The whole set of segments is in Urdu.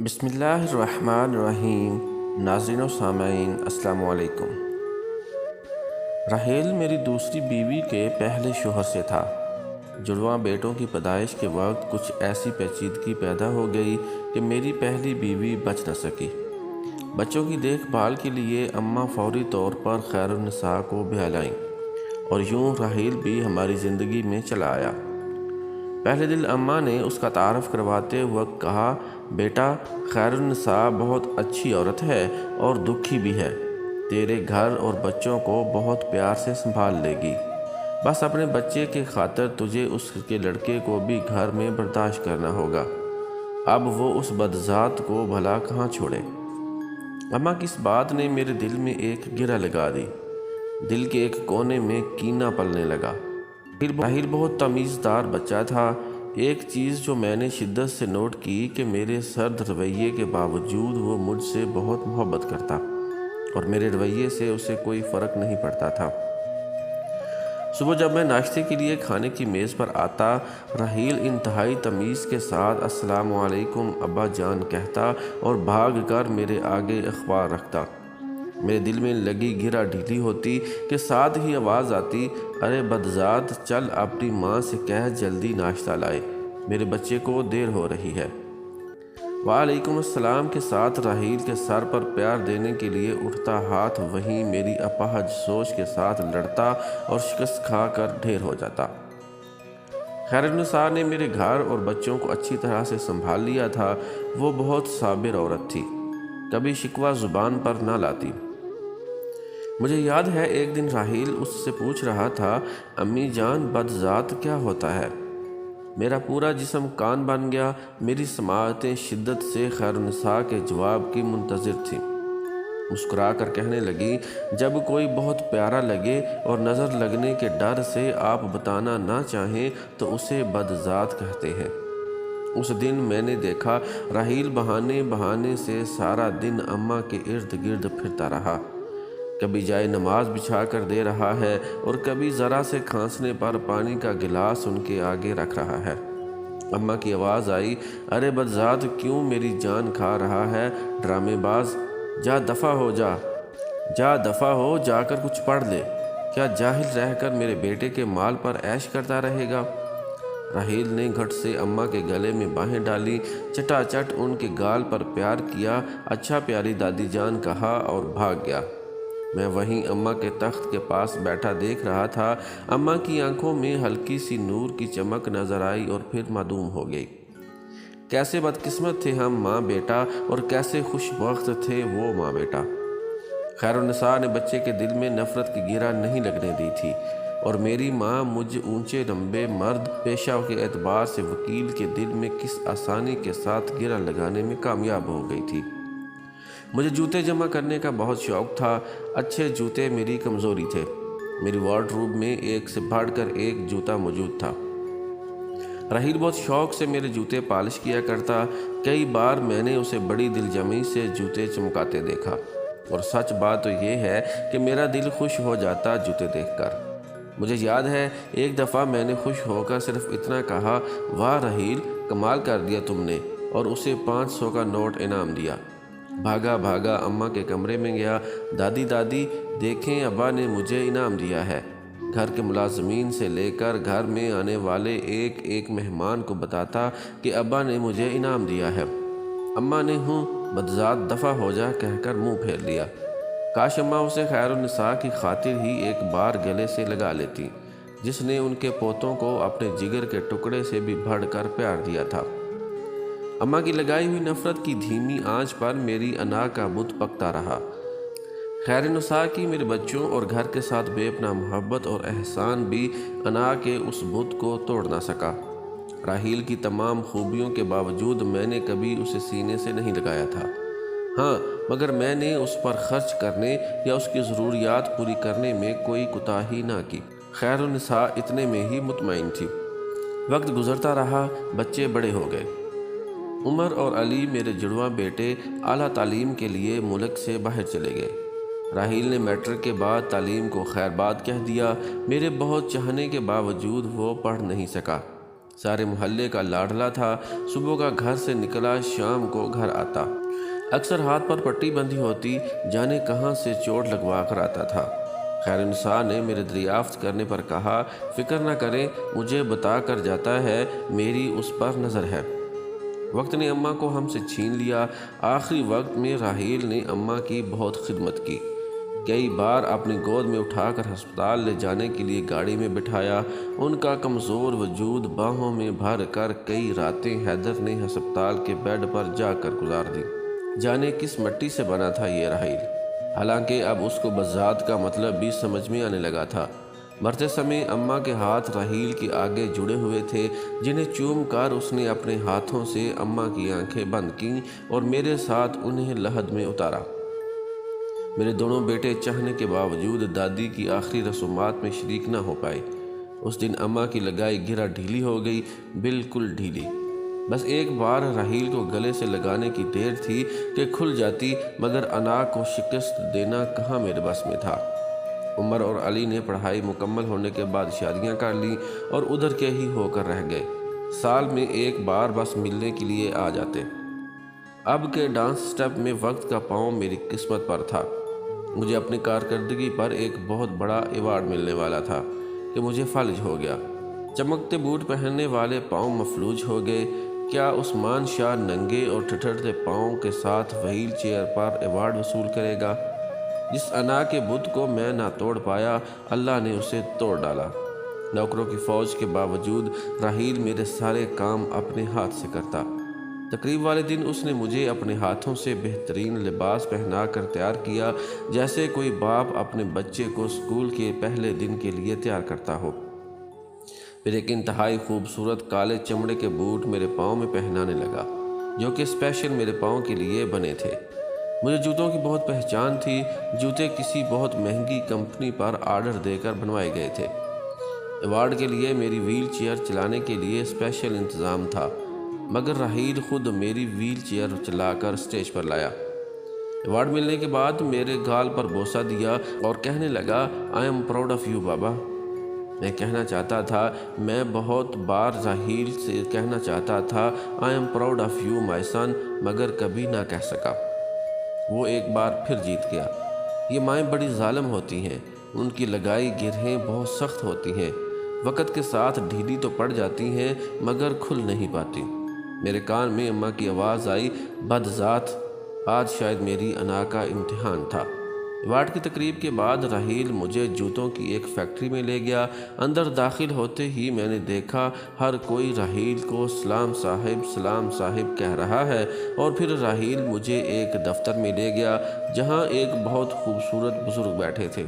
بسم اللہ الرحمن الرحیم۔ ناظرین و سامعین السلام علیکم۔ راحیل میری دوسری بیوی کے پہلے شوہر سے تھا۔ جڑواں بیٹوں کی پیدائش کے وقت کچھ ایسی پیچیدگی پیدا ہو گئی کہ میری پہلی بیوی بچ نہ سکی۔ بچوں کی دیکھ بھال کے لیے اماں فوری طور پر خیر النساء کو بہلائیں اور یوں راحیل بھی ہماری زندگی میں چلا آیا۔ پہلے دن اماں نے اس کا تعارف کرواتے وقت کہا، بیٹا خیر النساء بہت اچھی عورت ہے اور دکھی بھی ہے، تیرے گھر اور بچوں کو بہت پیار سے سنبھال لے گی، بس اپنے بچے کے خاطر تجھے اس کے لڑکے کو بھی گھر میں برداشت کرنا ہوگا، اب وہ اس بدذات کو بھلا کہاں چھوڑے۔ اماں کی اس بات نے میرے دل میں ایک گرہ لگا دی، دل کے ایک کونے میں کینہ پلنے لگا۔ راحیل بہت تمیزدار بچہ تھا۔ ایک چیز جو میں نے شدت سے نوٹ کی کہ میرے سرد رویے کے باوجود وہ مجھ سے بہت محبت کرتا اور میرے رویے سے اسے کوئی فرق نہیں پڑتا تھا۔ صبح جب میں ناشتے کے لیے کھانے کی میز پر آتا، راحیل انتہائی تمیز کے ساتھ السلام علیکم ابا جان کہتا اور بھاگ کر میرے آگے اخبار رکھتا۔ میرے دل میں لگی گرہ ڈھیلی ہوتی کہ ساتھ ہی آواز آتی، ارے بدذات، چل اپنی ماں سے کہہ جلدی ناشتہ لائے، میرے بچے کو دیر ہو رہی ہے۔ وعلیکم السلام کے ساتھ راحیل کے سر پر پیار دینے کے لیے اٹھتا ہاتھ وہیں میری اپاہج سوچ کے ساتھ لڑتا اور شکست کھا کر ڈھیر ہو جاتا۔ خیر النساء نے میرے گھر اور بچوں کو اچھی طرح سے سنبھال لیا تھا۔ وہ بہت صابر عورت تھی، کبھی شکوہ زبان پر نہ لاتی۔ مجھے یاد ہے ایک دن راحیل اس سے پوچھ رہا تھا، امی جان بدذات کیا ہوتا ہے؟ میرا پورا جسم کان بن گیا۔ میری سماعتیں شدت سے خیر النساء کے جواب کی منتظر تھیں۔ مسکرا کر کہنے لگی، جب کوئی بہت پیارا لگے اور نظر لگنے کے ڈر سے آپ بتانا نہ چاہیں تو اسے بدذات کہتے ہیں۔ اس دن میں نے دیکھا راحیل بہانے بہانے سے سارا دن اماں کے ارد گرد پھرتا رہا، کبھی جائے نماز بچھا کر دے رہا ہے اور کبھی ذرا سے کھانسنے پر پانی کا گلاس ان کے آگے رکھ رہا ہے۔ اماں کی آواز آئی، ارے بدذات، کیوں میری جان کھا رہا ہے؟ ڈرامے باز، جا دفع ہو، جا دفع ہو، جا کر کچھ پڑھ لے، کیا جاہل رہ کر میرے بیٹے کے مال پر عیش کرتا رہے گا؟ راحیل نے گھٹ سے اماں کے گلے میں باہیں ڈالی، چٹا چٹ ان کے گال پر پیار کیا، اچھا پیاری دادی جان کہا اور بھاگ گیا۔ میں وہیں اماں کے تخت کے پاس بیٹھا دیکھ رہا تھا۔ اماں کی آنکھوں میں ہلکی سی نور کی چمک نظر آئی اور پھر معدوم ہو گئی۔ کیسے بدقسمت تھے ہم ماں بیٹا اور کیسے خوش بخت تھے وہ ماں بیٹا۔ خیر النساء نے بچے کے دل میں نفرت کی گرہ نہیں لگنے دی تھی اور میری ماں مجھ اونچے لمبے مرد پیشہ کے اعتبار سے وکیل کے دل میں کس آسانی کے ساتھ گرہ لگانے میں کامیاب ہو گئی تھی۔ مجھے جوتے جمع کرنے کا بہت شوق تھا۔ اچھے جوتے میری کمزوری تھے۔ میری وارڈروب میں ایک سے بڑھ کر ایک جوتا موجود تھا۔ راحیل بہت شوق سے میرے جوتے پالش کیا کرتا۔ کئی بار میں نے اسے بڑی دل جمعی سے جوتے چمکاتے دیکھا اور سچ بات تو یہ ہے کہ میرا دل خوش ہو جاتا جوتے دیکھ کر۔ مجھے یاد ہے ایک دفعہ میں نے خوش ہو کر صرف اتنا کہا، واہ راحیل، کمال کر دیا تم نے، اور اسے 500 کا نوٹ انعام دیا۔ بھاگا بھاگا اماں کے کمرے میں گیا، دادی دادی دیکھیں ابا نے مجھے انعام دیا ہے۔ گھر کے ملازمین سے لے کر گھر میں آنے والے ایک ایک مہمان کو بتاتا کہ ابا نے مجھے انعام دیا ہے۔ اماں نے ہوں بدذات دفع ہو جا کہہ کر منہ پھیر لیا۔ کاش اماں اسے خیر النساء کی خاطر ہی ایک بار گلے سے لگا لیتی، جس نے ان کے پوتوں کو اپنے جگر کے ٹکڑے سے بھی بڑھ کر پیار دیا تھا۔ اماں کی لگائی ہوئی نفرت کی دھیمی آنچ پر میری انا کا بت پکتا رہا۔ خیر النساء کی میرے بچوں اور گھر کے ساتھ بے پناہ محبت اور احسان بھی انا کے اس بت کو توڑ نہ سکا۔ راحیل کی تمام خوبیوں کے باوجود میں نے کبھی اسے سینے سے نہیں لگایا تھا، ہاں، مگر میں نے اس پر خرچ کرنے یا اس کی ضروریات پوری کرنے میں کوئی کوتاہی نہ کی۔ خیر النساء اتنے میں ہی مطمئن تھی۔ وقت گزرتا رہا، بچے بڑے ہو گئے۔ عمر اور علی میرے جڑواں بیٹے اعلیٰ تعلیم کے لیے ملک سے باہر چلے گئے۔ راحیل نے میٹرک کے بعد تعلیم کو خیر باد کہہ دیا۔ میرے بہت چاہنے کے باوجود وہ پڑھ نہیں سکا۔ سارے محلے کا لاڈلا تھا، صبح کا گھر سے نکلا شام کو گھر آتا، اکثر ہاتھ پر پٹی بندھی ہوتی، جانے کہاں سے چوٹ لگوا کر آتا تھا۔ خیر نساء نے میرے دریافت کرنے پر کہا، فکر نہ کریں، مجھے بتا کر جاتا ہے، میری اس پر نظر ہے۔ وقت نے اماں کو ہم سے چھین لیا۔ آخری وقت میں راحیل نے اماں کی بہت خدمت کی، کئی بار اپنی گود میں اٹھا کر ہسپتال لے جانے کے لیے گاڑی میں بٹھایا۔ ان کا کمزور وجود باہوں میں بھر کر کئی راتیں حیدر نے ہسپتال کے بیڈ پر جا کر گزار دی۔ جانے کس مٹی سے بنا تھا یہ راحیل، حالانکہ اب اس کو بذات کا مطلب بھی سمجھ میں آنے لگا تھا۔ مرتے سمے اماں کے ہاتھ راحیل کے آگے جڑے ہوئے تھے، جنہیں چوم کر اس نے اپنے ہاتھوں سے اماں کی آنکھیں بند کیں اور میرے ساتھ انہیں لحد میں اتارا۔ میرے دونوں بیٹے چاہنے کے باوجود دادی کی آخری رسومات میں شریک نہ ہو پائے۔ اس دن اماں کی لگائی گرہ ڈھیلی ہو گئی، بالکل ڈھیلی۔ بس ایک بار راحیل کو گلے سے لگانے کی دیر تھی کہ کھل جاتی، مگر انا کو شکست دینا کہاں میرے بس میں تھا۔ عمر اور علی نے پڑھائی مکمل ہونے کے بعد شادیاں کر لیں اور ادھر کے ہی ہو کر رہ گئے، سال میں ایک بار بس ملنے کے لیے آ جاتے۔ اب کے ڈانس سٹیپ میں وقت کا پاؤں میری قسمت پر تھا۔ مجھے اپنی کارکردگی پر ایک بہت بڑا ایوارڈ ملنے والا تھا کہ مجھے فالج ہو گیا۔ چمکتے بوٹ پہننے والے پاؤں مفلوج ہو گئے۔ کیا عثمان شاہ ننگے اور ٹھٹرتے پاؤں کے ساتھ وہیل چیئر پر ایوارڈ وصول کرے گا؟ جس انا کے بت کو میں نہ توڑ پایا، اللہ نے اسے توڑ ڈالا۔ نوکروں کی فوج کے باوجود راحیل میرے سارے کام اپنے ہاتھ سے کرتا۔ تقریب والے دن اس نے مجھے اپنے ہاتھوں سے بہترین لباس پہنا کر تیار کیا، جیسے کوئی باپ اپنے بچے کو اسکول کے پہلے دن کے لیے تیار کرتا ہو۔ پھر ایک انتہائی خوبصورت کالے چمڑے کے بوٹ میرے پاؤں میں پہنانے لگا، جو کہ اسپیشل میرے پاؤں کے لیے بنے تھے۔ مجھے جوتوں کی بہت پہچان تھی۔ جوتے کسی بہت مہنگی کمپنی پر آرڈر دے کر بنوائے گئے تھے۔ ایوارڈ کے لیے میری ویل چیئر چلانے کے لیے اسپیشل انتظام تھا، مگر راحیل خود میری ویل چیئر چلا کر اسٹیج پر لایا۔ ایوارڈ ملنے کے بعد میرے گال پر بوسہ دیا اور کہنے لگا، آئی ایم پراؤڈ آف یو بابا۔ میں کہنا چاہتا تھا، میں بہت بار راحیل سے کہنا چاہتا تھا، I am proud of you my son, مگر کبھی نہ کہہ سکا۔ وہ ایک بار پھر جیت گیا۔ یہ مائیں بڑی ظالم ہوتی ہیں، ان کی لگائی گرہیں بہت سخت ہوتی ہیں، وقت کے ساتھ ڈھیلی تو پڑ جاتی ہیں مگر کھل نہیں پاتی۔ میرے کان میں اماں کی آواز آئی، بد ذات، آج شاید میری انا کا امتحان تھا۔ ایوارڈ کی تقریب کے بعد راحیل مجھے جوتوں کی ایک فیکٹری میں لے گیا۔ اندر داخل ہوتے ہی میں نے دیکھا ہر کوئی راحیل کو سلام صاحب کہہ رہا ہے، اور پھر راحیل مجھے ایک دفتر میں لے گیا جہاں ایک بہت خوبصورت بزرگ بیٹھے تھے۔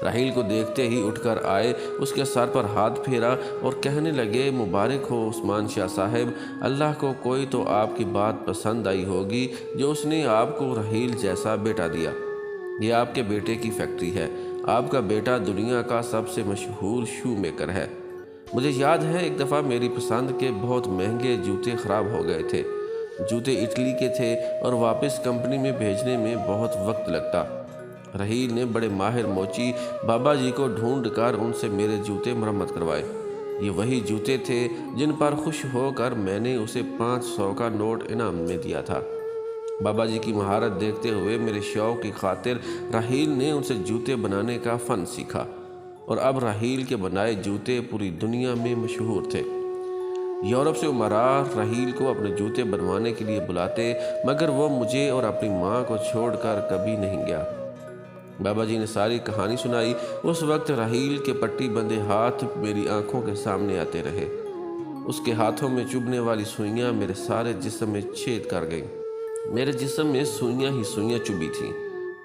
راحیل کو دیکھتے ہی اٹھ کر آئے، اس کے سر پر ہاتھ پھیرا اور کہنے لگے، مبارک ہو عثمان شاہ صاحب، اللہ کو کوئی تو آپ کی بات پسند آئی ہوگی جو اس نے آپ کو راحیل جیسا بیٹا دیا۔ یہ آپ کے بیٹے کی فیکٹری ہے، آپ کا بیٹا دنیا کا سب سے مشہور شو میکر ہے۔ مجھے یاد ہے ایک دفعہ میری پسند کے بہت مہنگے جوتے خراب ہو گئے تھے۔ جوتے اٹلی کے تھے اور واپس کمپنی میں بھیجنے میں بہت وقت لگتا۔ راحیل نے بڑے ماہر موچی بابا جی کو ڈھونڈ کر ان سے میرے جوتے مرمت کروائے۔ یہ وہی جوتے تھے جن پر خوش ہو کر میں نے اسے 500 کا نوٹ انعام میں دیا تھا۔ بابا جی کی مہارت دیکھتے ہوئے میرے شوق کی خاطر راحیل نے ان سے جوتے بنانے کا فن سیکھا، اور اب راحیل کے بنائے جوتے پوری دنیا میں مشہور تھے۔ یورپ سے امراء راحیل کو اپنے جوتے بنوانے کے لیے بلاتے، مگر وہ مجھے اور اپنی ماں کو چھوڑ کر کبھی نہیں گیا۔ بابا جی نے ساری کہانی سنائی۔ اس وقت راحیل کے پٹی بندے ہاتھ میری آنکھوں کے سامنے آتے رہے۔ اس کے ہاتھوں میں چبھنے والی سوئیاں میرے سارے جسم میں چھید کر گئیں۔ میرے جسم میں سوئیاں ہی سوئیاں چبھی تھیں۔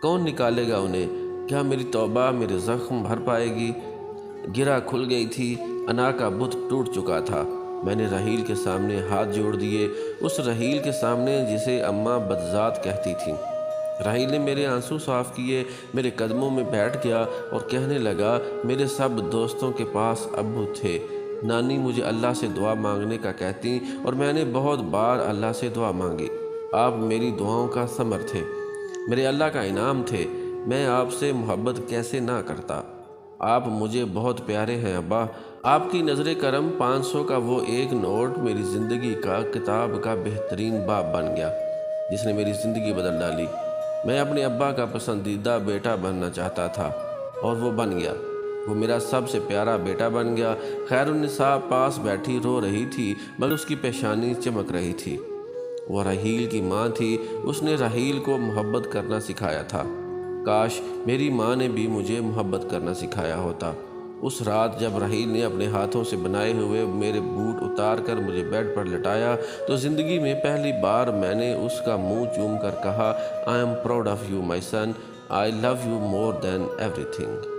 کون نکالے گا انہیں؟ کیا میری توبہ میرے زخم بھر پائے گی؟ گرہ کھل گئی تھی، انا کا بت ٹوٹ چکا تھا۔ میں نے راحیل کے سامنے ہاتھ جوڑ دیے، اس راحیل کے سامنے جسے اماں بدذات کہتی تھیں۔ راحیل نے میرے آنسو صاف کیے، میرے قدموں میں بیٹھ گیا اور کہنے لگا، میرے سب دوستوں کے پاس ابو تھے، نانی مجھے اللہ سے دعا مانگنے کا کہتی اور میں نے بہت بار اللہ سے دعا مانگی۔ آپ میری دعاؤں کا ثمر تھے، میرے اللہ کا انعام تھے، میں آپ سے محبت کیسے نہ کرتا۔ آپ مجھے بہت پیارے ہیں ابا۔ آپ کی نظر کرم 500 کا وہ ایک نوٹ میری زندگی کا کتاب کا بہترین باب بن گیا، جس نے میری زندگی بدل ڈالی۔ میں اپنے ابا کا پسندیدہ بیٹا بننا چاہتا تھا اور وہ بن گیا۔ وہ میرا سب سے پیارا بیٹا بن گیا۔ خیر النساء پاس بیٹھی رو رہی تھی، مگر اس کی پیشانی چمک رہی تھی۔ وہ راحیل کی ماں تھی۔ اس نے راحیل کو محبت کرنا سکھایا تھا۔ کاش میری ماں نے بھی مجھے محبت کرنا سکھایا ہوتا۔ اس رات جب راحیل نے اپنے ہاتھوں سے بنائے ہوئے میرے بوٹ اتار کر مجھے بیڈ پر لٹایا تو زندگی میں پہلی بار میں نے اس کا منہ چوم کر کہا، "I am proud of you my son. I love you more than everything."